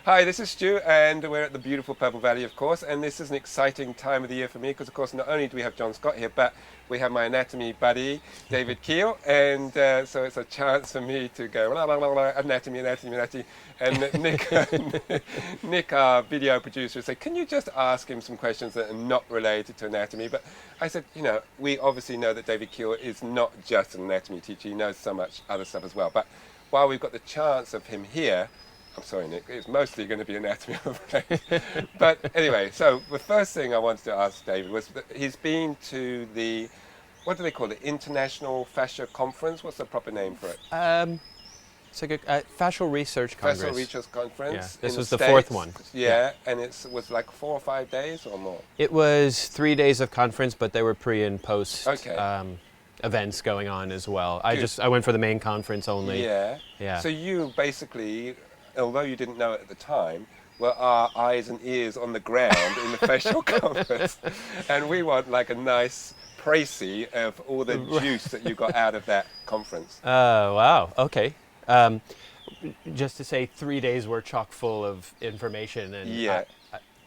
Hi, this is Stu, and we're at the beautiful Purple Valley, of course, and this is an exciting time of the year for me because, of course, not only do we have John Scott here, but we have my anatomy buddy, David Keil, and so it's a chance for me to go, blah, blah, blah, blah, anatomy, and Nick, our video producer, said, can you just ask him some questions that are not related to anatomy? But I said, we obviously know that David Keil is not just an anatomy teacher, he knows so much other stuff as well, but while we've got the chance of him here, I'm sorry, Nick, it's mostly going to be anatomy, I'm afraid. But anyway, so the first thing I wanted to ask David was that he's been to the, what do they call it, International Fascia Conference? What's the proper name for it? It's like a Fascial Research Congress. Fascial Research Conference. Yeah, this was the fourth one. Yeah, and it was like 4 or 5 days or more? It was 3 days of conference, but there were pre and post events going on as well. I went for the main conference only. Yeah. So you basically, although you didn't know it at the time, were our eyes and ears on the ground in the Fascial Conference. And we want like a nice précis of all the juice that you got out of that conference. Wow, okay. Just to say 3 days were chock full of information. And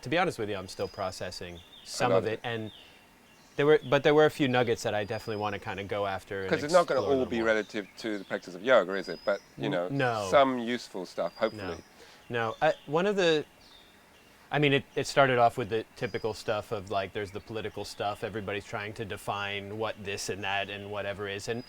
to be honest with you, I'm still processing some of it. And there were a few nuggets that I definitely want to kind of go after. Because it's not going to all be relative to the practice of yoga, is it? But, no. Some useful stuff, hopefully. No. It started off with the typical stuff of like, there's the political stuff. Everybody's trying to define what this and that and whatever is. And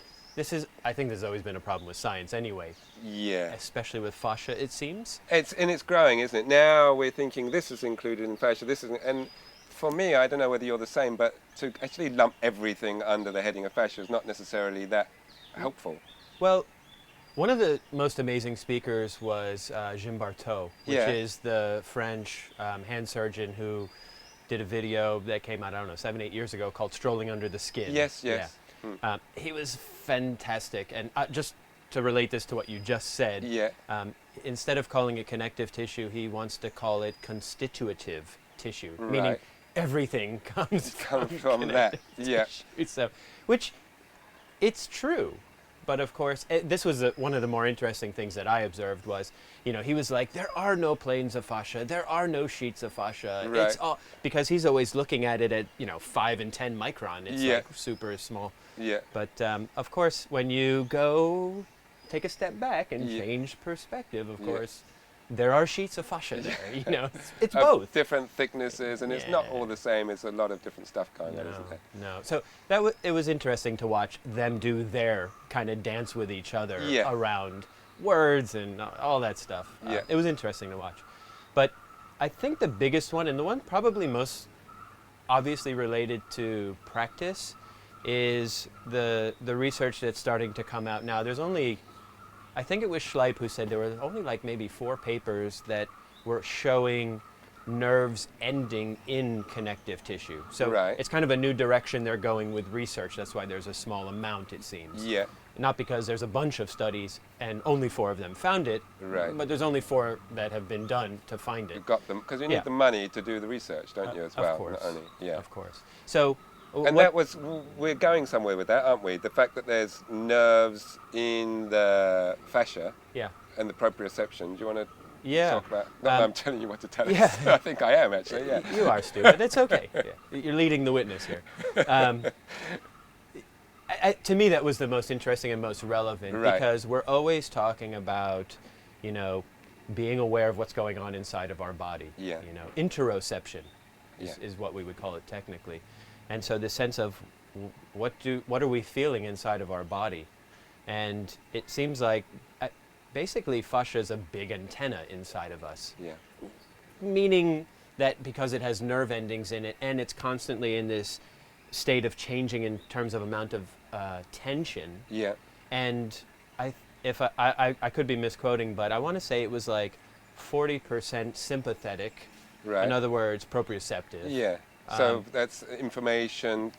I think there's always been a problem with science anyway. Yeah. Especially with fascia, it seems. It's growing, isn't it? Now we're thinking this is included in fascia, this isn't. And for me, I don't know whether you're the same, but to actually lump everything under the heading of fascia is not necessarily that helpful. Well, one of the most amazing speakers was Jim Barteau, which is the French hand surgeon who did a video that came out, 7, 8 years ago called Strolling Under the Skin. Yes. Yeah. He was fantastic. And just to relate this to what you just said, instead of calling it connective tissue, he wants to call it constitutive tissue, meaning everything comes from that. So, which it's true, but of course, this was one of the more interesting things that I observed was, he was like, there are no planes of fascia, there are no sheets of fascia. It's all because he's always looking at it at 5 and 10 micron. It's like super small. Yeah. But of course, when you go take a step back and change perspective, of course. There are sheets of fascia there, it's both. Different thicknesses, and it's not all the same. It's a lot of different stuff isn't it? No. So it was interesting to watch them do their kind of dance with each other around words and all that stuff. It was interesting to watch. But I think the biggest one, and the one probably most obviously related to practice, is the research that's starting to come out now. There's only, I think it was Schleip who said there were only like maybe 4 papers that were showing nerves ending in connective tissue. So it's kind of a new direction they're going with research. That's why there's a small amount, it seems. Yeah. Not because there's a bunch of studies and only 4 of them found it, but there's only 4 that have been done to find it. You've got them, because you need the money to do the research, don't you, as well? Of course. Not only, Of course. So. And we're going somewhere with that, aren't we? The fact that there's nerves in the fascia and the proprioception. Do you want to talk about? Not that I'm telling you what to tell you. I think I am, actually, You are, Stu, but it's okay. You're leading the witness here. To me, that was the most interesting and most relevant because we're always talking about, being aware of what's going on inside of our body. Interoception is what we would call it technically. And so the sense of what are we feeling inside of our body? And it seems like basically fascia is a big antenna inside of us. Meaning that because it has nerve endings in it and it's constantly in this state of changing in terms of amount of tension. And I could be misquoting, but I want to say it was like 40% sympathetic. In other words, proprioceptive. So that's information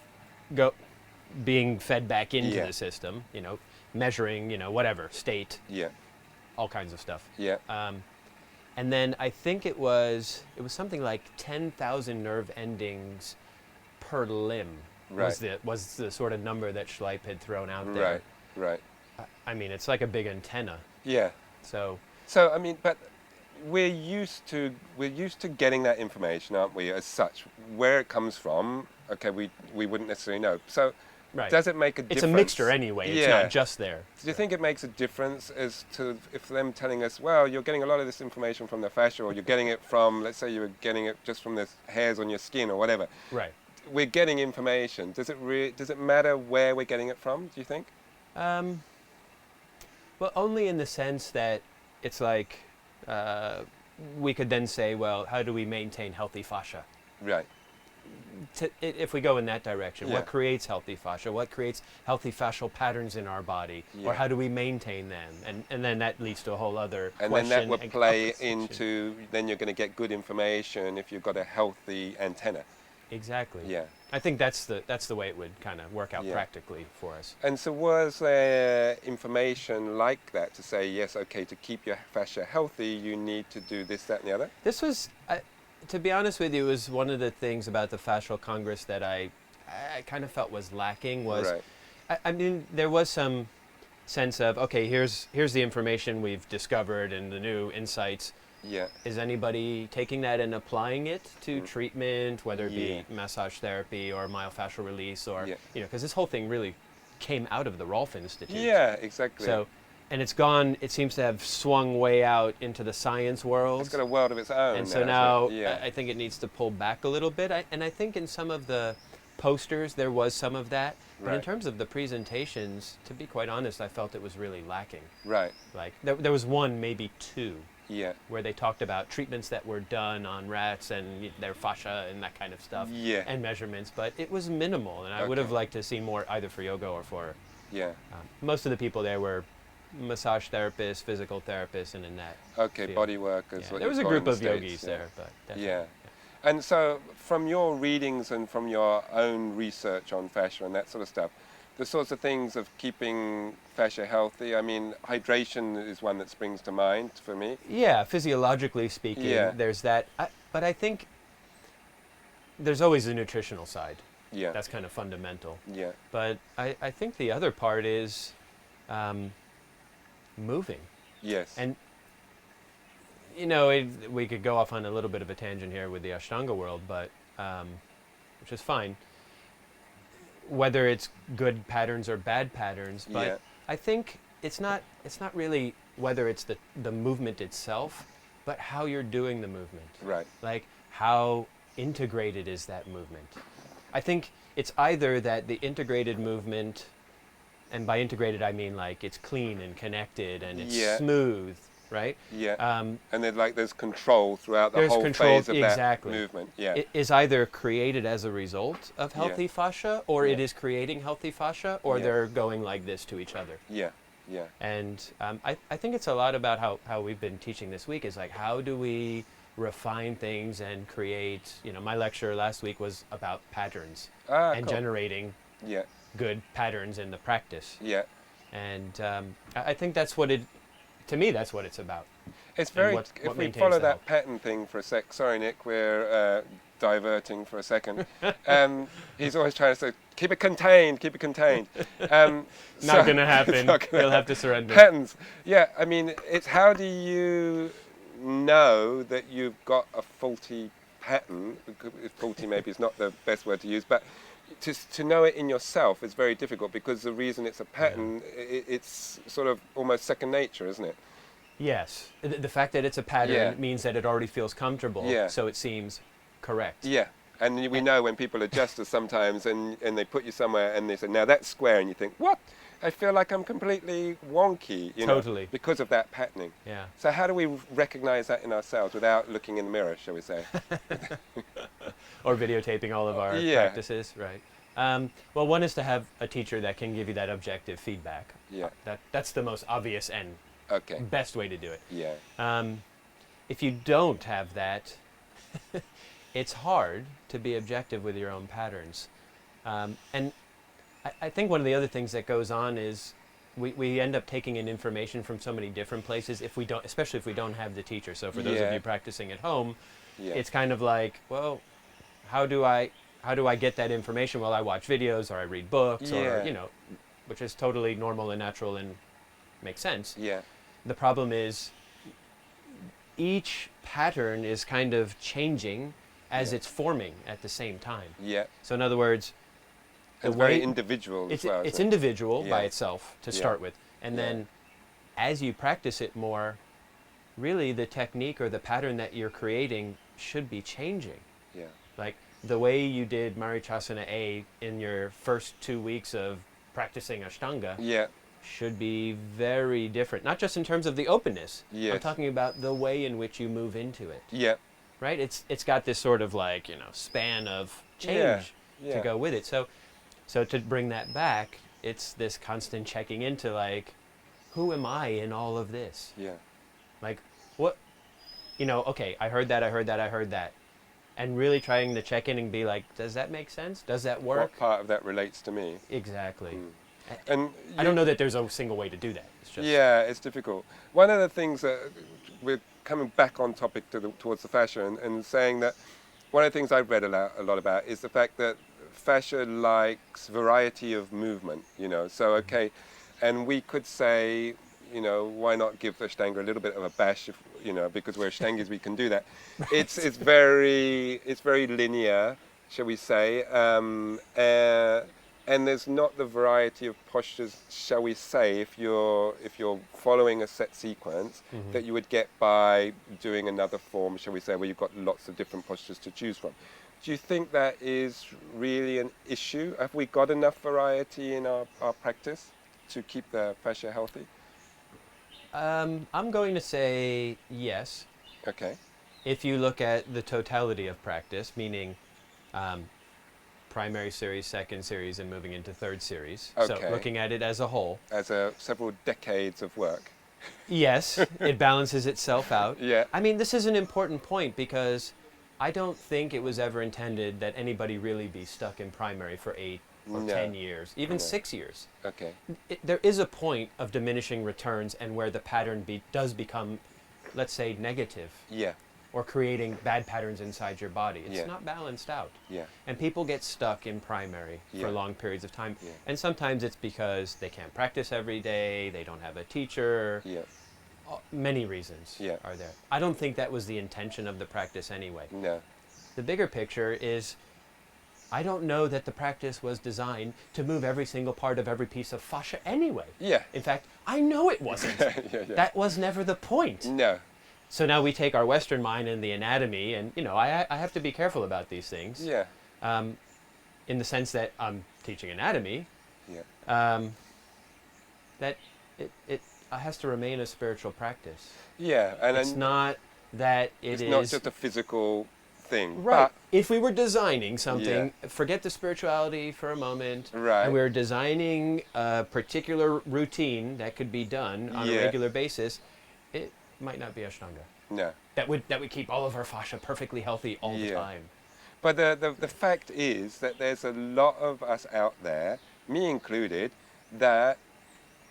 being fed back into the system, measuring, whatever, state, all kinds of stuff. And then I think it was something like 10,000 nerve endings per limb was the sort of number that Schleip had thrown out there. Right. I mean, it's like a big antenna. Yeah. So I mean, but we're used to getting that information, aren't we? As such, where it comes from, okay, we wouldn't necessarily know. So, does it make a difference? It's a mixture anyway. It's not just there. Do you think it makes a difference as to if them telling us, well, you're getting a lot of this information from the fascia, or you're getting it from, let's say you were getting it just from the hairs on your skin or whatever. Right. We're getting information. Does it matter where we're getting it from? Do you think? Well, only in the sense that it's like we could then say, well, how do we maintain healthy fascia? Right. If we go in that direction, what creates healthy fascia? What creates healthy fascial patterns in our body? Or how do we maintain them? And then that leads to a whole other question. And then that would play into, then you're going to get good information if you've got a healthy antenna. Exactly. Yeah. I think that's the way it would kind of work out practically for us. And so was there information like that to say, yes, okay, to keep your fascia healthy, you need to do this, that, and the other? This was, to be honest with you, it was one of the things about the Fascial Congress that I kind of felt was lacking was, I mean, there was some sense of, okay, here's the information we've discovered and the new insights. Yeah. Is anybody taking that and applying it to treatment, whether it be massage therapy or myofascial release, or because this whole thing really came out of the Rolf Institute. Yeah, exactly. So, and it's gone. It seems to have swung way out into the science world. It's got a world of its own. And so now, I think it needs to pull back a little bit. And I think in some of the posters there was some of that. But in terms of the presentations, to be quite honest, I felt it was really lacking. Right. Like there was one, maybe two. Yeah. Where they talked about treatments that were done on rats and their fascia and that kind of stuff. Yeah. And measurements, but it was minimal, and I would have liked to see more either for yoga or for. Yeah. Most of the people there were massage therapists, physical therapists, and in that. Okay, field. body workers. Yeah. There was a group of yogis there, but definitely. Yeah. And so, from your readings and from your own research on fascia and that sort of stuff, the sorts of things of keeping fascia healthy, I mean, hydration is one that springs to mind for me. Yeah, physiologically speaking, there's that. But I think there's always a nutritional side. Yeah. That's kind of fundamental. Yeah. But I think the other part is moving. Yes. And, we could go off on a little bit of a tangent here with the Ashtanga world, but which is fine. Whether it's good patterns or bad patterns, but I think it's not really whether it's the movement itself, but how you're doing the movement. Right. Like how integrated is that movement? I think it's either that the integrated movement, and by integrated I mean like it's clean and connected and it's smooth, right? Yeah. And then there's control throughout the whole phase of that movement. Yeah. It is either created as a result of healthy fascia, or it is creating healthy fascia, or they're going like this to each other. Yeah. Yeah. And I think it's a lot about how we've been teaching this week is like, how do we refine things and create, my lecture last week was about patterns and generating good patterns in the practice. Yeah. And I think that's what to me, that's what it's about. It's very, if we follow that pattern thing for a sec, sorry Nick, we're diverting for a second. He's always trying to say, keep it contained, keep it contained. Not going to happen. You'll have to surrender. Patterns. Yeah, I mean, it's how do you know that you've got a faulty pattern? Faulty maybe is not the best word to use, but to know it in yourself is very difficult, because the reason it's a pattern, it's sort of almost second nature, isn't it? Yes. The fact that it's a pattern means that it already feels comfortable, so it seems correct. Yeah. And we know when people adjust us sometimes and they put you somewhere and they say, now that's square, and you think, what? I feel like I'm completely wonky, Totally. Because of that patterning. Yeah. So how do we recognize that in ourselves without looking in the mirror, shall we say? Or videotaping all of our practices, right? Well, one is to have a teacher that can give you that objective feedback. Yeah. That's the most obvious and best way to do it. Yeah. If you don't have that, it's hard to be objective with your own patterns. And I think one of the other things that goes on is we end up taking in information from so many different places especially if we don't have the teacher. So for those of you practicing at home, it's kind of like, well, how do I get that information? Well, I watch videos or I read books or, which is totally normal and natural and makes sense. Yeah. The problem is each pattern is kind of changing as it's forming at the same time. Yeah. So in other words, it's very individual as well. It's individual by itself to start with. And then as you practice it more, really the technique or the pattern that you're creating should be changing. Yeah. Like the way you did Marichasana A in your first 2 weeks of practicing Ashtanga should be very different. Not just in terms of the openness. Yes. I'm talking about the way in which you move into it. Yeah. Right? It's got this sort of like, span of change to go with it. So to bring that back, it's this constant checking into like, who am I in all of this? Yeah. Like, what, okay, I heard that. And really trying to check in and be like, does that make sense? Does that work? What part of that relates to me? Exactly. And I don't know that there's a single way to do that. It's just it's difficult. One of the things that we're coming back on topic towards the fascia and saying that one of the things I've read a lot about is the fact that fascia likes variety of movement, So, okay, and we could say, why not give Ashtanga a little bit of a bash, if, because we're Ashtangis, we can do that. Right. It's very linear, shall we say, and there's not the variety of postures, shall we say, if you're following a set sequence that you would get by doing another form, shall we say, where you've got lots of different postures to choose from. Do you think that is really an issue? Have we got enough variety in our practice to keep the fascia healthy? I'm going to say yes. Okay. If you look at the totality of practice, meaning primary series, second series, and moving into third series. Okay. So looking at it as a whole. As several decades of work. Yes, it balances itself out. Yeah. I mean, this is an important point because I don't think it was ever intended that anybody really be stuck in primary for 8 or 10 years, even 6 years. Okay. There is a point of diminishing returns and where the pattern does become, let's say, negative. Yeah. Or creating bad patterns inside your body. It's not balanced out. Yeah. And people get stuck in primary for long periods of time. Yeah. And sometimes it's because they can't practice every day, they don't have a teacher. Yeah. Many reasons are there. I don't think that was the intention of the practice anyway. No. The bigger picture is, I don't know that the practice was designed to move every single part of every piece of fascia anyway. Yeah. In fact, I know it wasn't. That was never the point. No. So now we take our Western mind and the anatomy, and I have to be careful about these things. Yeah. In the sense that I'm teaching anatomy. Yeah. That it has to remain a spiritual practice. Yeah, and it's not that it's not just a physical thing. Right. If we were designing something, forget the spirituality for a moment. Right. And we were designing a particular routine that could be done on a regular basis, it might not be Ashtanga. No. That would keep all of our fascia perfectly healthy all the time. But the fact is that there's a lot of us out there, me included, that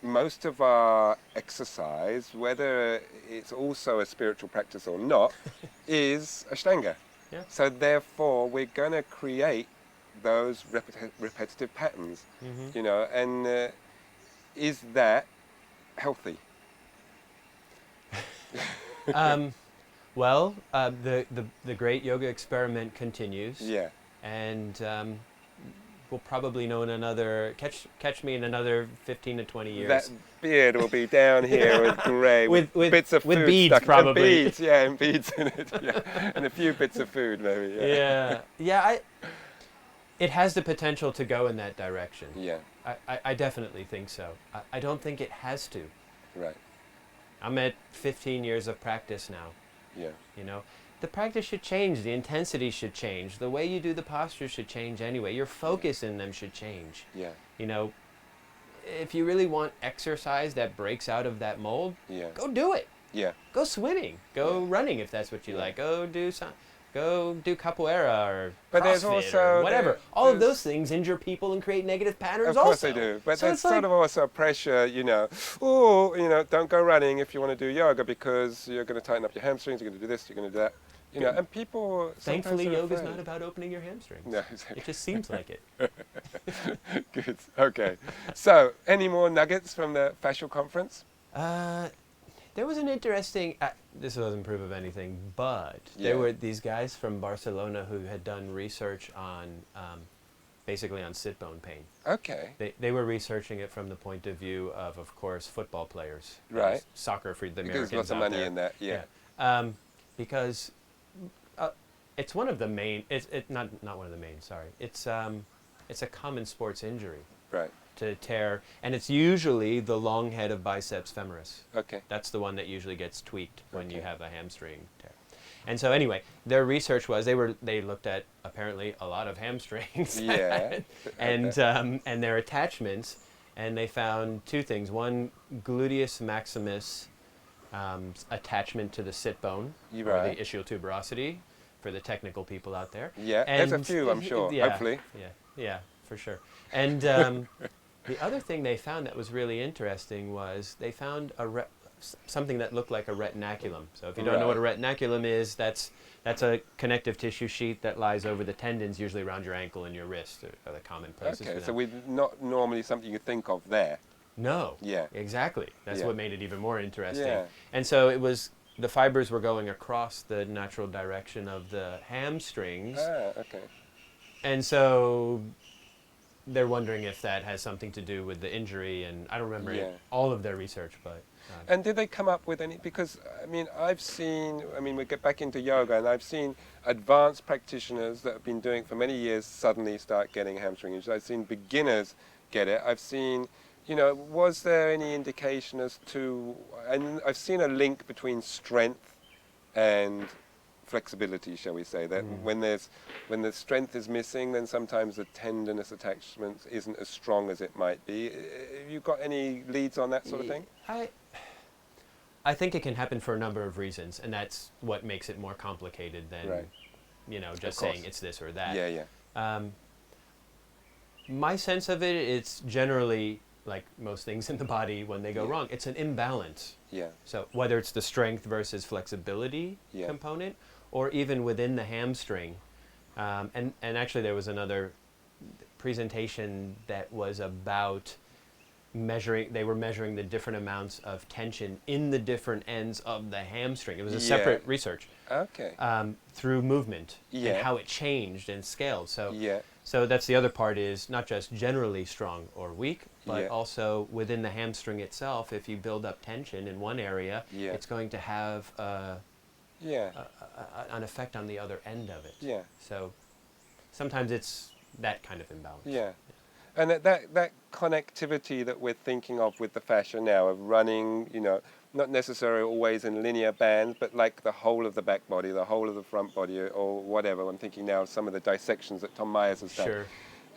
most of our exercise, whether it's also a spiritual practice or not, is Ashtanga. Yeah. So therefore, we're going to create those repetitive patterns, and is that healthy? Well, the great yoga experiment continues. Yeah. And we'll probably know in another, catch me in another 15 to 20 years. That beard will be down here with grey, with bits of with food beads stuck. probably. And beads, and beads in it, and a few bits of food maybe. Yeah. It has the potential to go in that direction. Yeah. I definitely think so. I don't think it has to. Right. I'm at 15 years of practice now. Yeah. The practice should change, the intensity should change, the way you do the posture should change anyway, your focus in them should change. Yeah. If you really want exercise that breaks out of that mold, go do it. Yeah. Go swimming, go running if that's what you like, go do capoeira or CrossFit or whatever. All of those things injure people and create negative patterns also. Of course they do, but there's sort of also a pressure, don't go running if you want to do yoga because you're going to tighten up your hamstrings, you're going to do this, you're going to do that. And people thankfully yoga's not about opening your hamstrings. No, exactly. It just seems like it. Good. Okay. So, any more nuggets from the fascial conference? There was an interesting, this doesn't prove of anything, but there were these guys from Barcelona who had done research on, basically on sit-bone pain. Okay. They were researching it from the point of view of course, football players. Right. Soccer for the Americans. Because there's lots of money in that, because it's one of the main, not one of the main, sorry. It's a common sports injury. Right. To tear, and it's usually the long head of biceps femoris. Okay. That's the one that usually gets tweaked when you have a hamstring tear. And so anyway, their research was they looked at apparently a lot of hamstrings and their attachments, and they found two things. One, gluteus maximus attachment to the sit bone, or the ischial tuberosity, for the technical people out there. Yeah, and there's a few, I'm sure, hopefully. Yeah, for sure. And the other thing they found that was really interesting was they found something that looked like a retinaculum. So if you don't know what a retinaculum is, that's a connective tissue sheet that lies over the tendons, usually around your ankle and your wrist, are the common places. Okay, so we're not normally something you think of there. No. Yeah. Exactly. That's what made it even more interesting. Yeah. And so it was, the fibers were going across the natural direction of the hamstrings. Ah, okay. And so they're wondering if that has something to do with the injury, and I don't remember all of their research, but... And did they come up with any, because, I mean, we get back into yoga, and I've seen advanced practitioners that have been doing it for many years suddenly start getting hamstring injuries. I've seen beginners get it. I've seen, was there any indication as to, and I've seen a link between strength and flexibility, shall we say, that when the strength is missing, then sometimes the tendinous attachment isn't as strong as it might be. Have you got any leads on that sort of thing? I think it can happen for a number of reasons, and that's what makes it more complicated than, just saying it's this or that. Yeah. My sense of it's generally, like most things in the body, when they go wrong, it's an imbalance. Yeah. So whether it's the strength versus flexibility component, or even within the hamstring. And actually there was another presentation that was about they were measuring the different amounts of tension in the different ends of the hamstring. It was a separate research. Okay. Through movement and how it changed and scaled. So that's the other part, is not just generally strong or weak, but also within the hamstring itself, if you build up tension in one area, it's going to have an effect on the other end of it. Yeah. So sometimes it's that kind of imbalance. Yeah. And that connectivity that we're thinking of with the fascia now, of running, not necessarily always in linear bands, but like the whole of the back body, the whole of the front body, or whatever. I'm thinking now of some of the dissections that Tom Myers has done. Sure.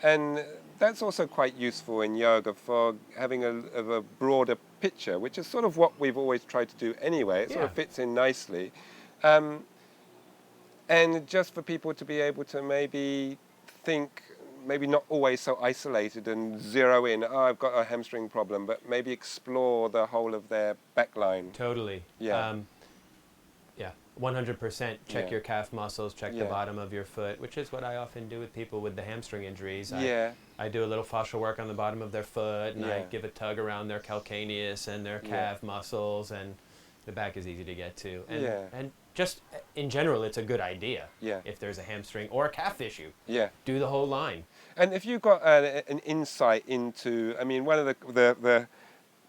And that's also quite useful in yoga for having a broader picture, which is sort of what we've always tried to do anyway. It sort of fits in nicely. And just for people to be able to maybe think, maybe not always so isolated and zero in, I've got a hamstring problem, but maybe explore the whole of their back line. Totally. Yeah. 100%. Check your calf muscles, check the bottom of your foot, which is what I often do with people with the hamstring injuries. I do a little fascial work on the bottom of their foot, and I give a tug around their calcaneus and their calf muscles, and the back is easy to get to. And just in general, it's a good idea. If there's a hamstring or a calf issue, do the whole line. And if you've got an insight into, one of the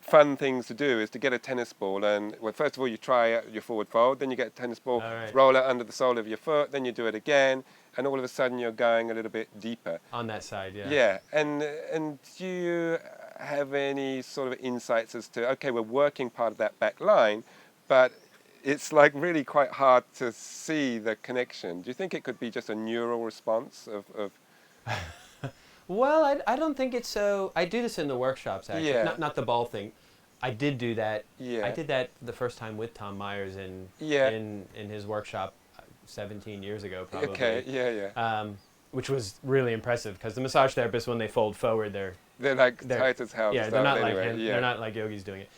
fun things to do is to get a tennis ball, and first of all you try your forward fold, then you get a tennis ball, roll it under the sole of your foot, then you do it again, and all of a sudden you're going a little bit deeper. On that side, and do you have any sort of insights as to, okay, we're working part of that back line, but it's like really quite hard to see the connection. Do you think it could be just a neural response of Well, I don't think it's so. I do this in the workshops, actually. Not the ball thing. I did do that. I did that the first time with Tom Myers in his workshop 17 years ago, probably. Okay, which was really impressive, because the massage therapists, when they fold forward, they're tight as hell. They're not they're not like yogis doing it.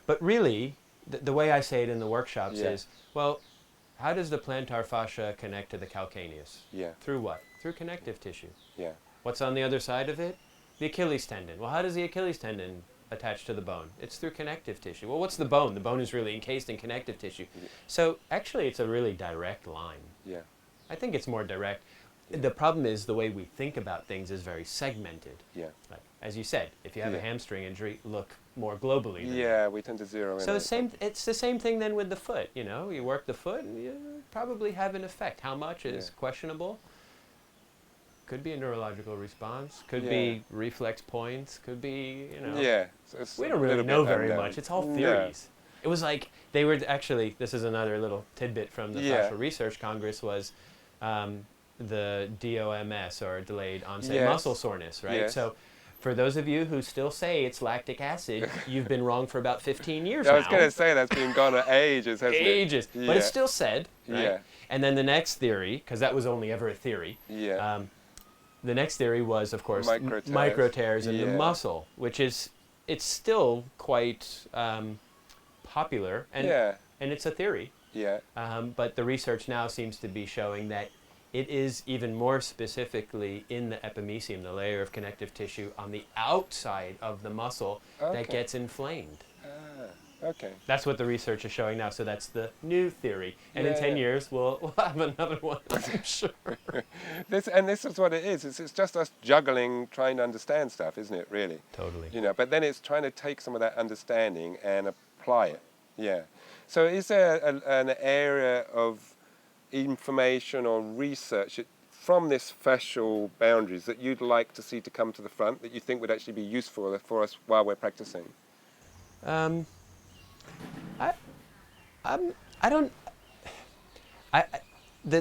But really, the way I say it in the workshops is, well, how does the plantar fascia connect to the calcaneus? Through what? Through connective tissue. What's on the other side of it? The Achilles tendon. Well, how does the Achilles tendon attached to the bone? It's through connective tissue. Well, what's the bone? The bone is really encased in connective tissue. Yeah. So actually, it's a really direct line. Yeah. I think it's more direct. Yeah. The problem is the way we think about things is very segmented. Yeah. Like, as you said, if you have a hamstring injury, look more globally. Yeah, we tend to zero in. So it's the same thing then with the foot. You know, you work the foot, and you probably have an effect. How much is questionable? Could be a neurological response. Could be reflex points. Could be, you know. Yeah. So we don't really know very much. It's all theories. No. It was like they were actually. This is another little tidbit from the Fascial Research Congress was. The DOMS, or delayed onset muscle soreness, right? Yes. So for those of you who still say it's lactic acid, you've been wrong for about 15 years now. I was going to say that's been gone for ages, hasn't it? Ages. Yeah. But it's still said, right? Yeah. And then the next theory, because that was only ever a theory, the next theory was, of course, micro tears in the muscle, which is, it's still quite popular, and it's a theory. Yeah. But the research now seems to be showing that it is even more specifically in the epimysium, the layer of connective tissue on the outside of the muscle that gets inflamed. Okay. That's what the research is showing now, so that's the new theory. And in 10 years, we'll have another one, I'm sure. This is what it is. It's just us juggling, trying to understand stuff, isn't it, really? Totally. You know, but then it's trying to take some of that understanding and apply it. Yeah. So is there an area of information or research from this fascial boundaries that you'd like to see to come to the front that you think would actually be useful for us while we're practicing? The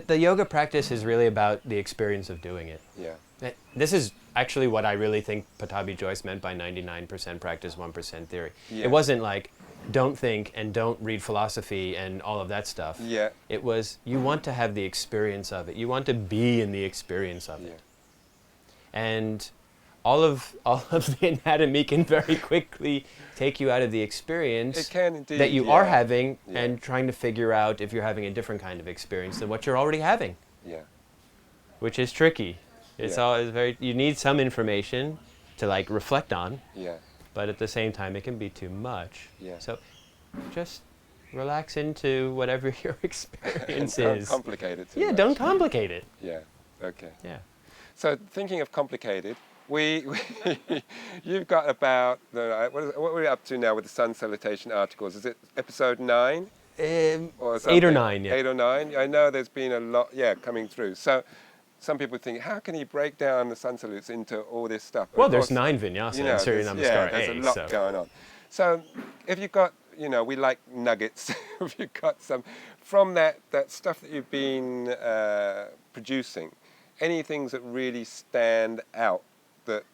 yoga practice is really about the experience of doing it. Yeah. This is actually what I really think Pattabhi Jois meant by 99% practice, 1% theory. Yeah. It wasn't like don't think and don't read philosophy and all of that stuff. Yeah. It was you want to have the experience of it. You want to be in the experience of it. And all of the anatomy can very quickly take you out of the experience it can indeed, that you are having and trying to figure out if you're having a different kind of experience than what you're already having. Yeah. Which is tricky. It's always very, you need some information to like reflect on. Yeah. But at the same time, it can be too much. Yeah. So just relax into whatever your experience Don't is. complicate it too much. Don't complicate it. Yeah. Okay. Yeah. So thinking of complicated, you've got about, what are we up to now with the Sun Salutation articles? Is it episode 9? Or 8 or 9, yeah. 8 or 9. I know there's been a lot, coming through. So some people think, how can he break down the Sun Salutes into all this stuff? Well, there's 9 vinyasa in Surya Namaskar there's a lot going on. So if you've got, we like nuggets. If you've got some, from that stuff that you've been producing, any things that really stand out that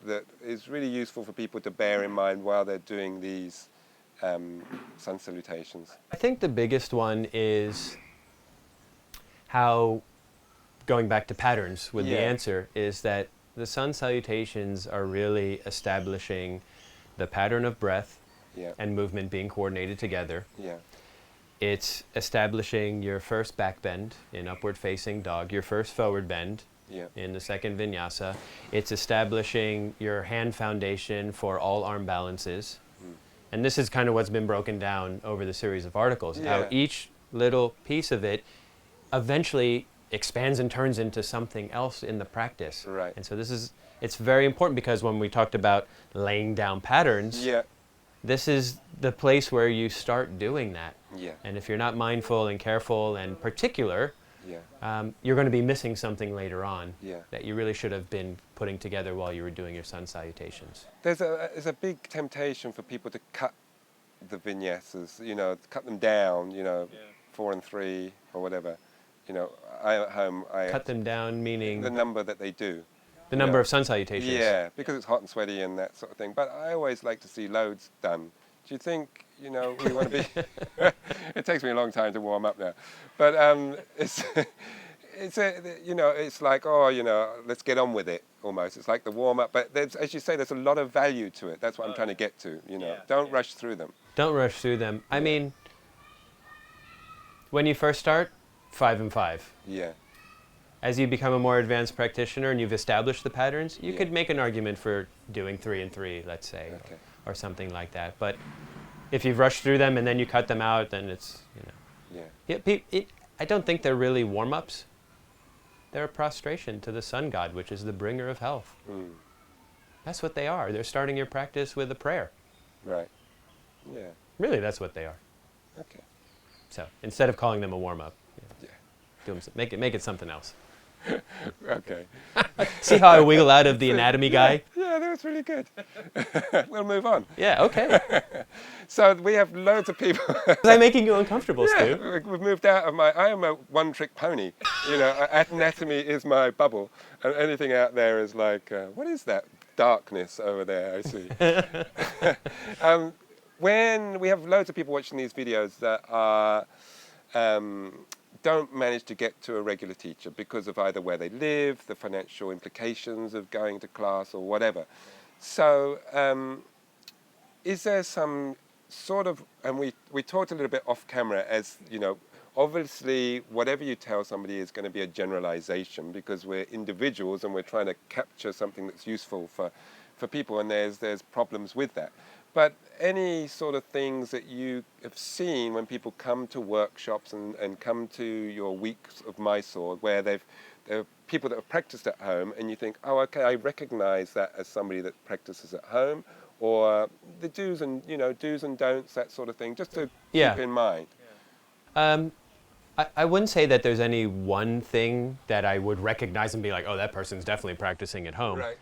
is really useful for people to bear in mind while they're doing these Sun Salutations? I think the biggest one is how, going back to patterns with the answer, is that the Sun Salutations are really establishing the pattern of breath and movement being coordinated together. Yeah. It's establishing your first back bend in upward facing dog, your first forward bend in the second vinyasa. It's establishing your hand foundation for all arm balances. And this is kind of what's been broken down over the series of articles, how each little piece of it eventually expands and turns into something else in the practice. Right. And so it's very important because when we talked about laying down patterns, this is the place where you start doing that. Yeah. And if you're not mindful and careful and particular, you're going to be missing something later on that you really should have been putting together while you were doing your Sun Salutations. There's a big temptation for people to cut the vinyasas, cut them down, 4 and 3 or whatever. I at home, cut them down, meaning the number that they do. The number of Sun Salutations. Yeah, because it's hot and sweaty and that sort of thing. But I always like to see loads done. Do you think, we want to be... It takes me a long time to warm up now. But it's like, let's get on with it, almost. It's like the warm-up. But as you say, there's a lot of value to it. That's what I'm trying to get to, Don't rush through them. Don't rush through them. I mean, when you first start, 5 and 5. Yeah. As you become a more advanced practitioner and you've established the patterns, you could make an argument for doing 3 and 3, let's say. Okay. or something like that. But if you've rushed through them and then you cut them out, then it's, I don't think they're really warm-ups. They're a prostration to the sun god, which is the bringer of health. That's what they are. They're starting your practice with a prayer. Right. Yeah. Really, that's what they are. Okay. So instead of calling them a warm-up, make it something else. Okay. See how I wiggle out of the anatomy guy? Yeah, that was really good. We'll move on. Yeah, okay. So we have loads of people. Was I making you uncomfortable, Stu? Yeah, we've moved out of I am a one-trick pony. Anatomy is my bubble, and anything out there is like, what is that darkness over there I see? When we have loads of people watching these videos that are don't manage to get to a regular teacher because of either where they live, the financial implications of going to class, or whatever. So is there some sort of, and we talked a little bit off camera, as obviously whatever you tell somebody is going to be a generalization because we're individuals and we're trying to capture something that's useful for people, and there's problems with that. But any sort of things that you have seen when people come to workshops and come to your weeks of Mysore, where there are people that have practiced at home, and you think, oh, okay, I recognize that as somebody that practices at home, or the do's and don'ts, that sort of thing, just to keep in mind. I wouldn't say that there's any one thing that I would recognize and be like, oh, that person's definitely practicing at home. Right.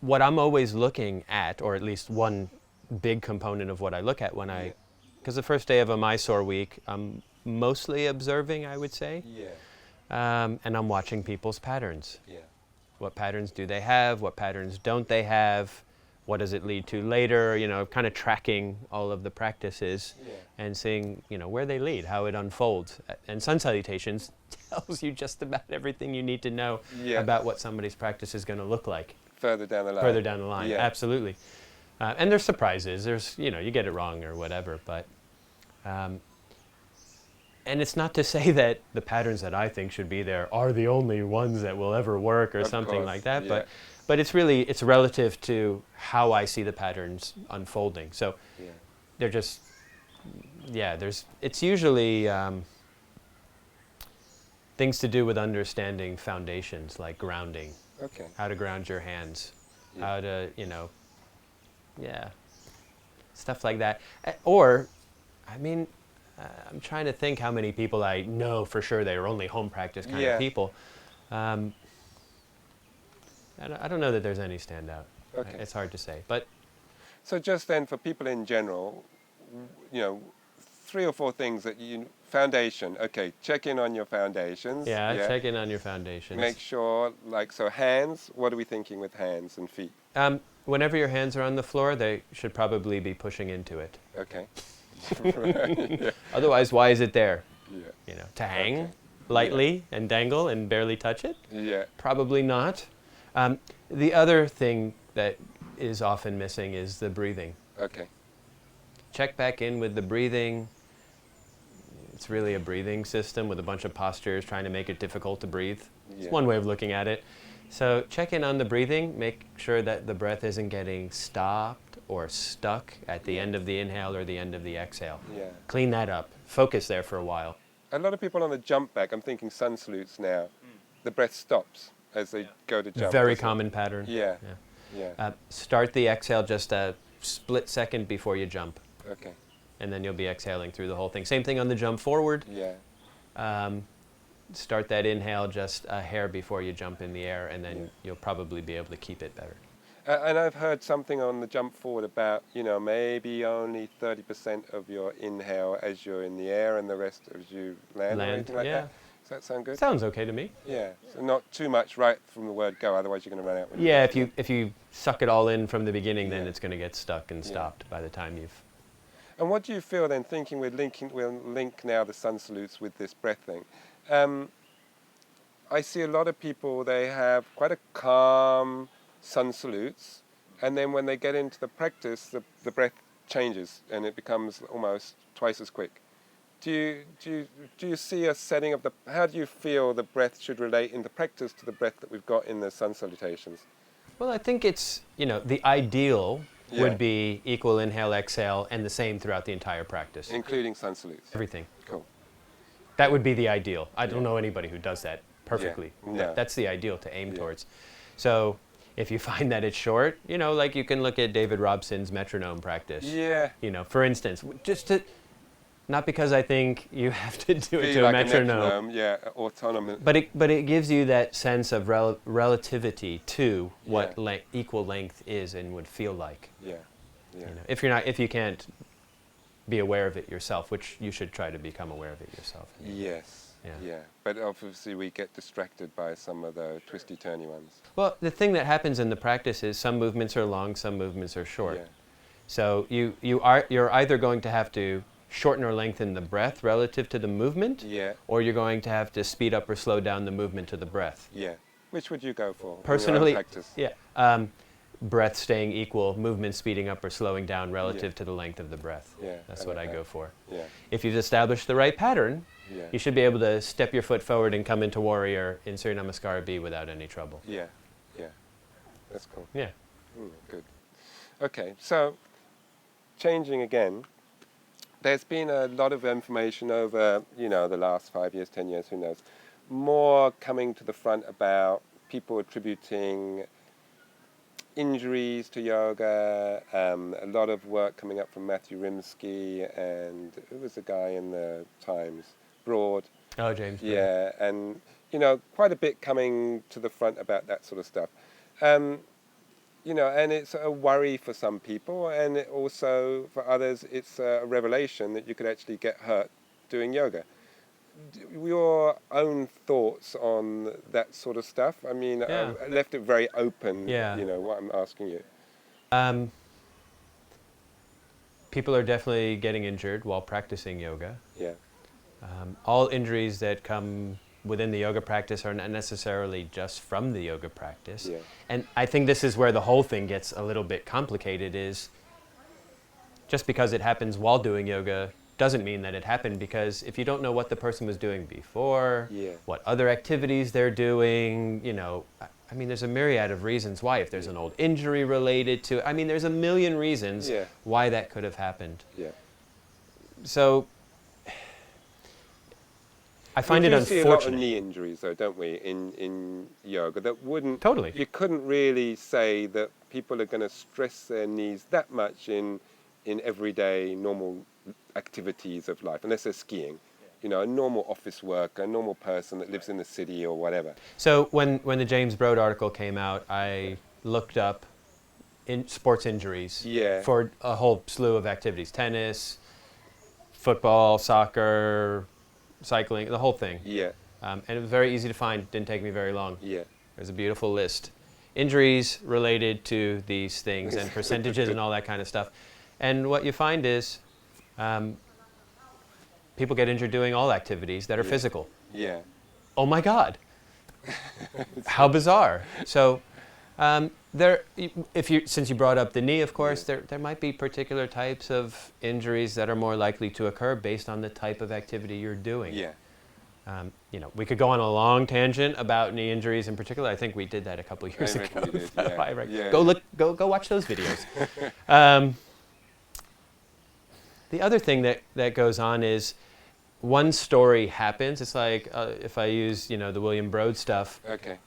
What I'm always looking at, or at least one big component of what I look at when because the first day of a Mysore week, I'm mostly observing, I would say. Yeah. And I'm watching people's patterns. Yeah. What patterns do they have? What patterns don't they have? What does it lead to later? Kind of tracking all of the practices and seeing, where they lead, how it unfolds. And Sun Salutations tells you just about everything you need to know about what somebody's practice is going to look like. Further down the line, absolutely. And there's surprises. There's, you get it wrong or whatever. But, and it's not to say that the patterns that I think should be there are the only ones that will ever work or something like that. Yeah. But it's relative to how I see the patterns unfolding. So they're just, it's usually things to do with understanding foundations, like grounding. Okay. How to ground your hands, how to, stuff like that. I'm trying to think how many people I know for sure they are only home practice kind of people. I don't know that there's any standout. Okay. It's hard to say. But so just then, for people in general, 3 or 4 things that foundation. Okay, check in on your foundations. Check in on your foundations. Make sure, hands, what are we thinking with hands and feet? Whenever your hands are on the floor, they should probably be pushing into it. Okay. Otherwise, why is it there? Yeah. To hang lightly and dangle and barely touch it? Yeah. Probably not. The other thing that is often missing is the breathing. Okay. Check back in with the breathing. It's really a breathing system with a bunch of postures trying to make it difficult to breathe. It's one way of looking at it. So check in on the breathing. Make sure that the breath isn't getting stopped or stuck at the end of the inhale or the end of the exhale. Yeah. Clean that up. Focus there for a while. A lot of people on the jump back, I'm thinking sun salutes now, the breath stops as they go to jump. Very common pattern. Yeah. Start the exhale just a split second before you jump. Okay. And then you'll be exhaling through the whole thing. Same thing on the jump forward. Yeah. Start that inhale just a hair before you jump in the air, and then you'll probably be able to keep it better. And I've heard something on the jump forward about, maybe only 30% of your inhale as you're in the air and the rest as you land or anything like that. Does that sound good? Sounds okay to me. Yeah. So not too much right from the word go, otherwise you're going to run out. If you suck it all in from the beginning, then it's going to get stuck and stopped by the time you've... And what do you feel then, thinking we'll link now the sun salutes with this breath thing. I see a lot of people, they have quite a calm sun salutes, and then when they get into the practice, the breath changes and it becomes almost twice as quick. Do you see a setting of how do you feel the breath should relate in the practice to the breath that we've got in the sun salutations? Well, I think it's, the ideal would be equal inhale, exhale, and the same throughout the entire practice. Including sun salutes. Everything. Cool. That would be the ideal. I don't know anybody who does that perfectly. Yeah. No. That's the ideal to aim towards. So if you find that it's short, like you can look at David Robson's metronome practice. Yeah. For instance, just to, not because I think you have to do it to like a metronome. Autonomous. But it gives you that sense of relativity to what equal length is and would feel like. Yeah. If you can't be aware of it yourself, which you should try to become aware of it yourself. Yes. Yeah. But obviously we get distracted by some of the twisty-turny ones. Well, the thing that happens in the practice is some movements are long, some movements are short. Yeah. So you're either going to have to shorten or lengthen the breath relative to the movement, or you're going to have to speed up or slow down the movement to the breath. Yeah. Which would you go for? Personally, in your own practice? Breath staying equal, movement speeding up or slowing down relative to the length of the breath. Yeah. That's what I go for. Yeah. If you've established the right pattern, you should be able to step your foot forward and come into warrior in Surya Namaskara B without any trouble. Yeah. That's cool. Yeah. Good. Okay, so changing again, there's been a lot of information over, the last 5 years, 10 years, who knows, more coming to the front about people attributing injuries to yoga, a lot of work coming up from Matthew Rimsky and who was the guy in the Times? Broad. Oh, James. Yeah, and, quite a bit coming to the front about that sort of stuff. And it's a worry for some people, and also for others, it's a revelation that you could actually get hurt doing yoga. Your own thoughts on that sort of stuff? I mean, I left it very open, what I'm asking you. People are definitely getting injured while practicing yoga. Yeah. All injuries that come within the yoga practice are not necessarily just from the yoga practice. Yeah. And I think this is where the whole thing gets a little bit complicated, is just because it happens while doing yoga doesn't mean that it happened, because if you don't know what the person was doing before, what other activities they're doing, there's a myriad of reasons why. If there's an old injury related to, there's a million reasons why that could have happened. Yeah. So I find it unfortunate. We do see a lot of knee injuries, though, don't we, in yoga, that wouldn't... Totally. You couldn't really say that people are going to stress their knees that much in everyday normal activities of life, unless they're skiing. A normal office worker, a normal person that lives in the city or whatever. So when the James Broad article came out, I looked up sports injuries for a whole slew of activities: tennis, football, soccer, cycling, the whole thing. Yeah. And it was very easy to find. Didn't take me very long. Yeah. There's a beautiful list. Injuries related to these things and percentages and all that kind of stuff. And what you find is people get injured doing all activities that are physical. Yeah. Oh my God. How bizarre. So since you brought up the knee, of course, there might be particular types of injuries that are more likely to occur based on the type of activity you're doing. Yeah. We could go on a long tangent about knee injuries in particular. I think we did that a couple of years ago. Go watch those videos. The other thing that goes on is one story happens. It's like if I use the William Broad stuff. Okay.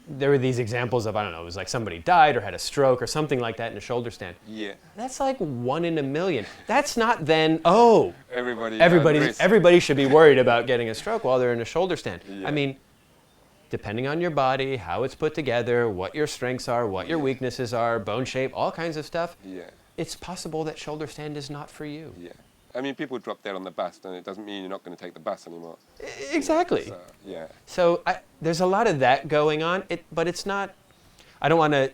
There were these examples of, it was like somebody died or had a stroke or something like that in a shoulder stand. Yeah. That's like 1 in a million. That's not then, everybody should be worried about getting a stroke while they're in a shoulder stand. Yeah. Depending on your body, how it's put together, what your strengths are, what your weaknesses are, bone shape, all kinds of stuff. Yeah. It's possible that shoulder stand is not for you. Yeah. People drop dead on the bus, and it doesn't mean you're not going to take the bus anymore. Exactly. So there's a lot of that going on, but it's not. I don't want to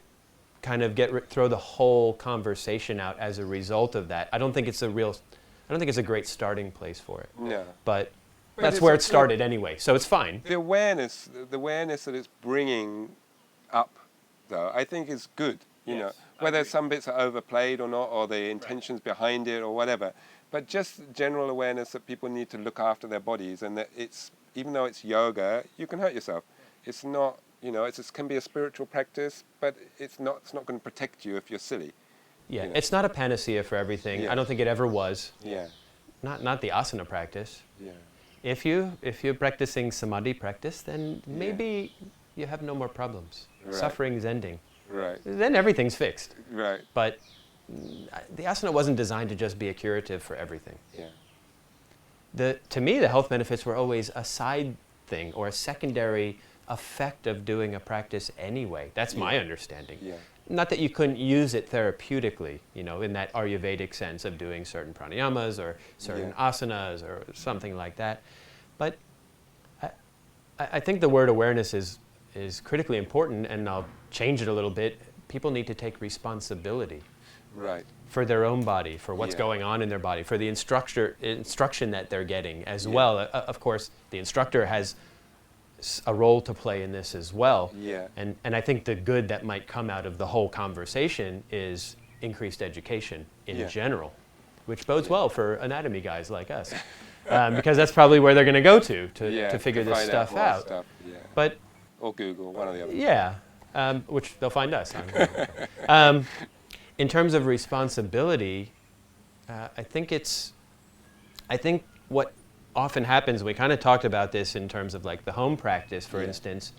kind of throw the whole conversation out as a result of that. I don't think it's a great starting place for it. No. But that's where it started anyway, so it's fine. The awareness that it's bringing up, though, I think is good. Whether some bits are overplayed or not, or the intentions behind it or whatever. But just general awareness that people need to look after their bodies, and that even though it's yoga, you can hurt yourself. It's not can be a spiritual practice, but it's not going to protect you if you're silly. Yeah, it's not a panacea for everything. I don't think it ever was. Yeah. Not the asana practice. Yeah. If you're practicing samadhi practice, then maybe you have no more problems. Right. Suffering's ending. Right. Then everything's fixed. Right. But the asana wasn't designed to just be a curative for everything. Yeah. To me, the health benefits were always a side thing or a secondary effect of doing a practice anyway. That's my understanding. Yeah. Not that you couldn't use it therapeutically, in that Ayurvedic sense of doing certain pranayamas or certain asanas or something like that. But I think the word awareness is critically important, and I'll change it a little bit. People need to take responsibility. Right. For their own body, for what's going on in their body, for the instruction that they're getting as well. Of course, the instructor has a role to play in this as well. Yeah. And I think the good that might come out of the whole conversation is increased education in general, which bodes well for anatomy guys like us. Because that's probably where they're going to go to figure this stuff out. But, or Google, one or the other. Yeah, which they'll find us. In terms of responsibility, I think what often happens, we kind of talked about this in terms of like the home practice, for instance.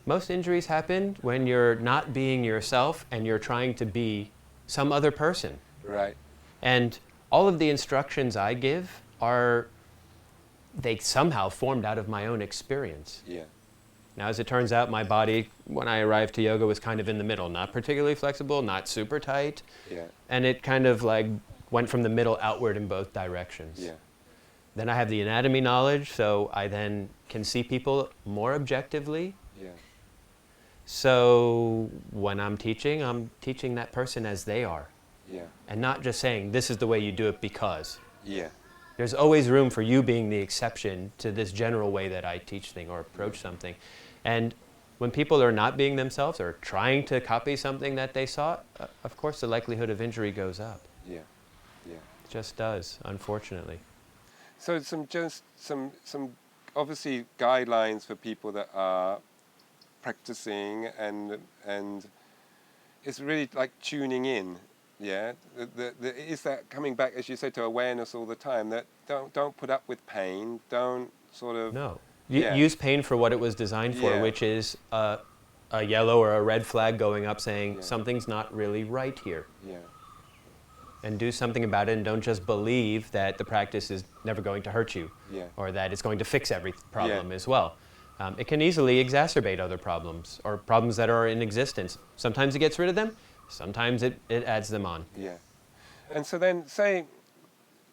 Most injuries happen when you're not being yourself and you're trying to be some other person. Right. And all of the instructions I give they somehow formed out of my own experience. Yeah. Now, as it turns out, my body, when I arrived to yoga, was kind of in the middle, not particularly flexible, not super tight. Yeah. And it kind of like went from the middle outward in both directions. Yeah. Then I have the anatomy knowledge, so I then can see people more objectively. Yeah. So when I'm teaching that person as they are. Yeah. And not just saying, this is the way you do it because. Yeah. There's always room for you being the exception to this general way that I teach thing or approach something. And when people are not being themselves or trying to copy something that they saw, of course the likelihood of injury goes up. Yeah. Yeah. It just does, unfortunately. So some obviously guidelines for people that are practicing and it's really like tuning in. Yeah, is that coming back, as you said, to awareness all the time, that don't put up with pain, don't sort of... No. Use pain for what it was designed for, which is a yellow or a red flag going up saying something's not really right here. Yeah. And do something about it, and don't just believe that the practice is never going to hurt you or that it's going to fix every problem as well. It can easily exacerbate other problems or problems that are in existence. Sometimes it gets rid of them. Sometimes it adds them on. Yeah. And so then say,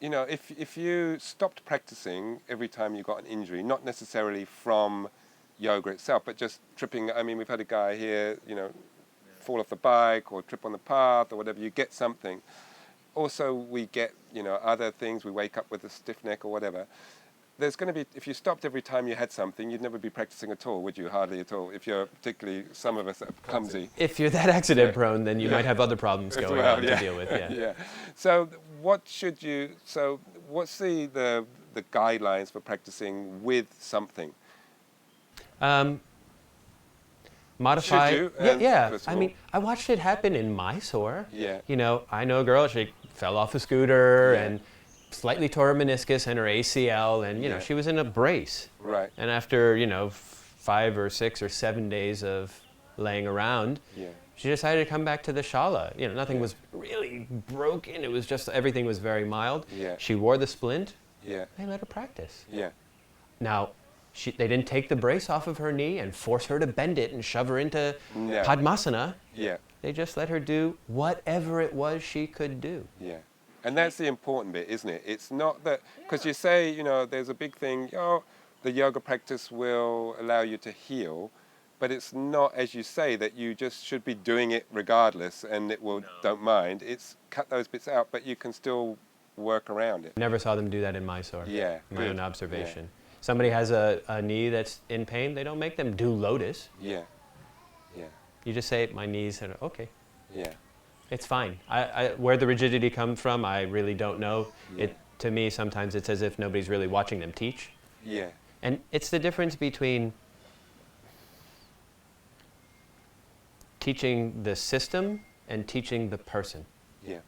if you stopped practicing every time you got an injury, not necessarily from yoga itself, but just tripping. I mean, we've had a guy here, fall off the bike or trip on the path or whatever, you get something. Also, we get, other things, we wake up with a stiff neck or whatever. There's going to be, if you stopped every time you had something, you'd never be practicing at all, would you? Hardly at all. If you're particularly, some of us are clumsy. If you're that accident prone, then you might have other problems going on to deal with. Yeah. So what's the guidelines for practicing with something? Modify. Should you? Yeah. I mean, I watched it happen in Mysore. Yeah. I know a girl, she fell off a scooter and slightly tore her meniscus and her ACL, and she was in a brace. Right. And after 5 or 6 or 7 days of laying around, she decided to come back to the shala. Nothing was really broken. It was just everything was very mild. Yeah. She wore the splint. Yeah. They let her practice. Yeah. Now, they didn't take the brace off of her knee and force her to bend it and shove her into Padmasana. Yeah. They just let her do whatever it was she could do. Yeah. And that's the important bit, isn't it? It's not that, because you say, there's a big thing, the yoga practice will allow you to heal, but it's not, as you say, that you just should be doing it regardless and it will, don't mind. It's cut those bits out, but you can still work around it. Never saw them do that in Mysore. Yeah. My own observation. Yeah. Somebody has a knee that's in pain, they don't make them do lotus. Yeah. Yeah. You just say, my knees, and okay. Yeah. It's fine. Where the rigidity comes from, I really don't know. Yeah. To me, sometimes it's as if nobody's really watching them teach. Yeah. And it's the difference between teaching the system and teaching the person. Yeah.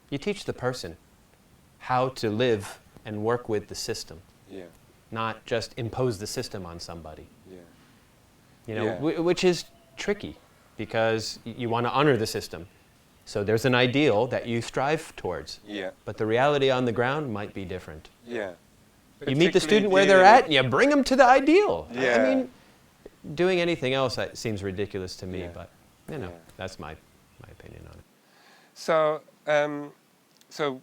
You teach the person how to live and work with the system. Yeah. Not just impose the system on somebody. Yeah. You know, which is tricky because you want to honor the system. So there's an ideal that you strive towards. Yeah. But the reality on the ground might be different. Yeah. You meet the student where they're at and you bring them to the ideal. Yeah. I mean, doing anything else seems ridiculous to me, but you know, that's my opinion on it. So, so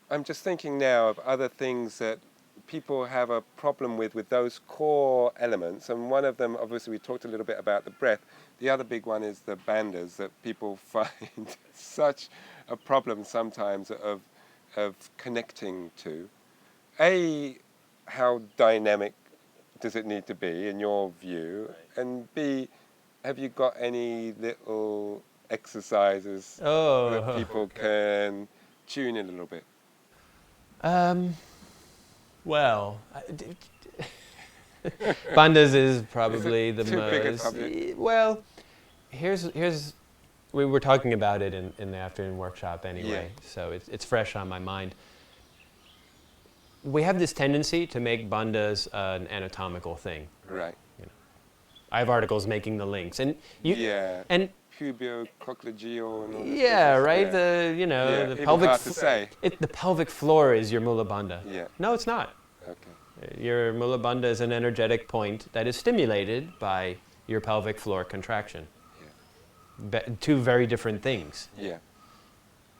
I'm just thinking now of other things that people have a problem with those core elements, and one of them, obviously, we talked a little bit about the breath. The other big one is the bandhas that people find such a problem sometimes of connecting to. A, how dynamic does it need to be in your view? Right. And B, have you got any little exercises that people can tune in a little bit? Well, bandhas is probably the most. Well, here's we were talking about it in the afternoon workshop anyway, so it's fresh on my mind. We have this tendency to make bandhas an anatomical thing. Right. You know, I have articles making the links, and and pubio-coccygeal and all this right. The the pelvic. Hard to say. The pelvic floor is your mula bandha. Yeah. No, it's not. Okay. Your mula bandha is an energetic point that is stimulated by your pelvic floor contraction. Yeah. Two very different things. Yeah.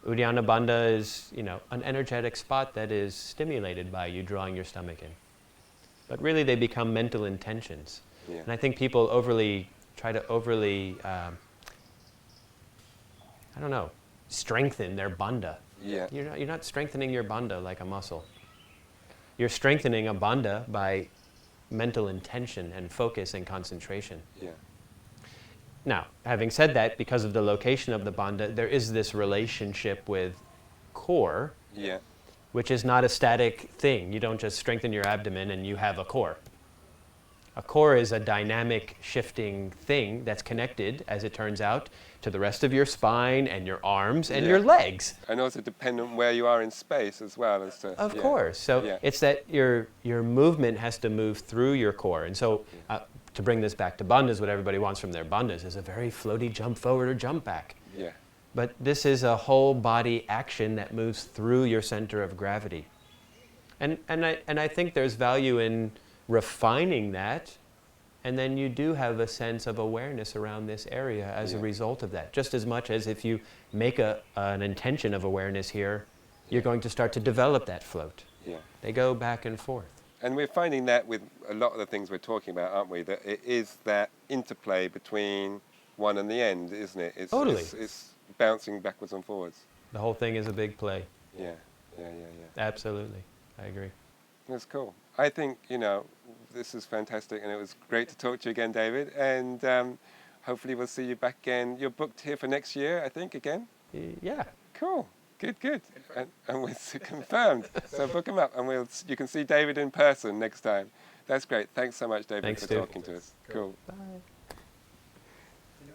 Uddiyana bandha is, an energetic spot that is stimulated by you drawing your stomach in. But really, they become mental intentions. Yeah. And I think people try to overly strengthen their bandha. Yeah. You're not strengthening your bandha like a muscle. You're strengthening a bandha by mental intention and focus and concentration. Yeah. Now, having said that, because of the location of the bandha, there is this relationship with core, which is not a static thing. You don't just strengthen your abdomen and you have a core. A core is a dynamic, shifting thing that's connected, as it turns out, to the rest of your spine and your arms and your legs. And also dependent on where you are in space as well. Of course. So it's that your movement has to move through your core. And so to bring this back to bandhas, what everybody wants from their bandhas is a very floaty jump forward or jump back. Yeah. But this is a whole body action that moves through your center of gravity. And I think there's value in refining that, and then you do have a sense of awareness around this area as a result of that. Just as much as if you make an intention of awareness here, you're going to start to develop that float. Yeah. They go back and forth. And we're finding that with a lot of the things we're talking about, aren't we? That it is that interplay between one and the end, isn't it? Totally. It's bouncing backwards and forwards. The whole thing is a big play. Yeah. Absolutely. I agree. That's cool. I think, this is fantastic, and it was great to talk to you again, David. And hopefully we'll see you back again. You're booked here for next year, I think, again? Yeah. Cool. Good. And it's confirmed. So book them up, and you can see David in person next time. That's great. Thanks so much, David, for talking to us. Cool. Bye.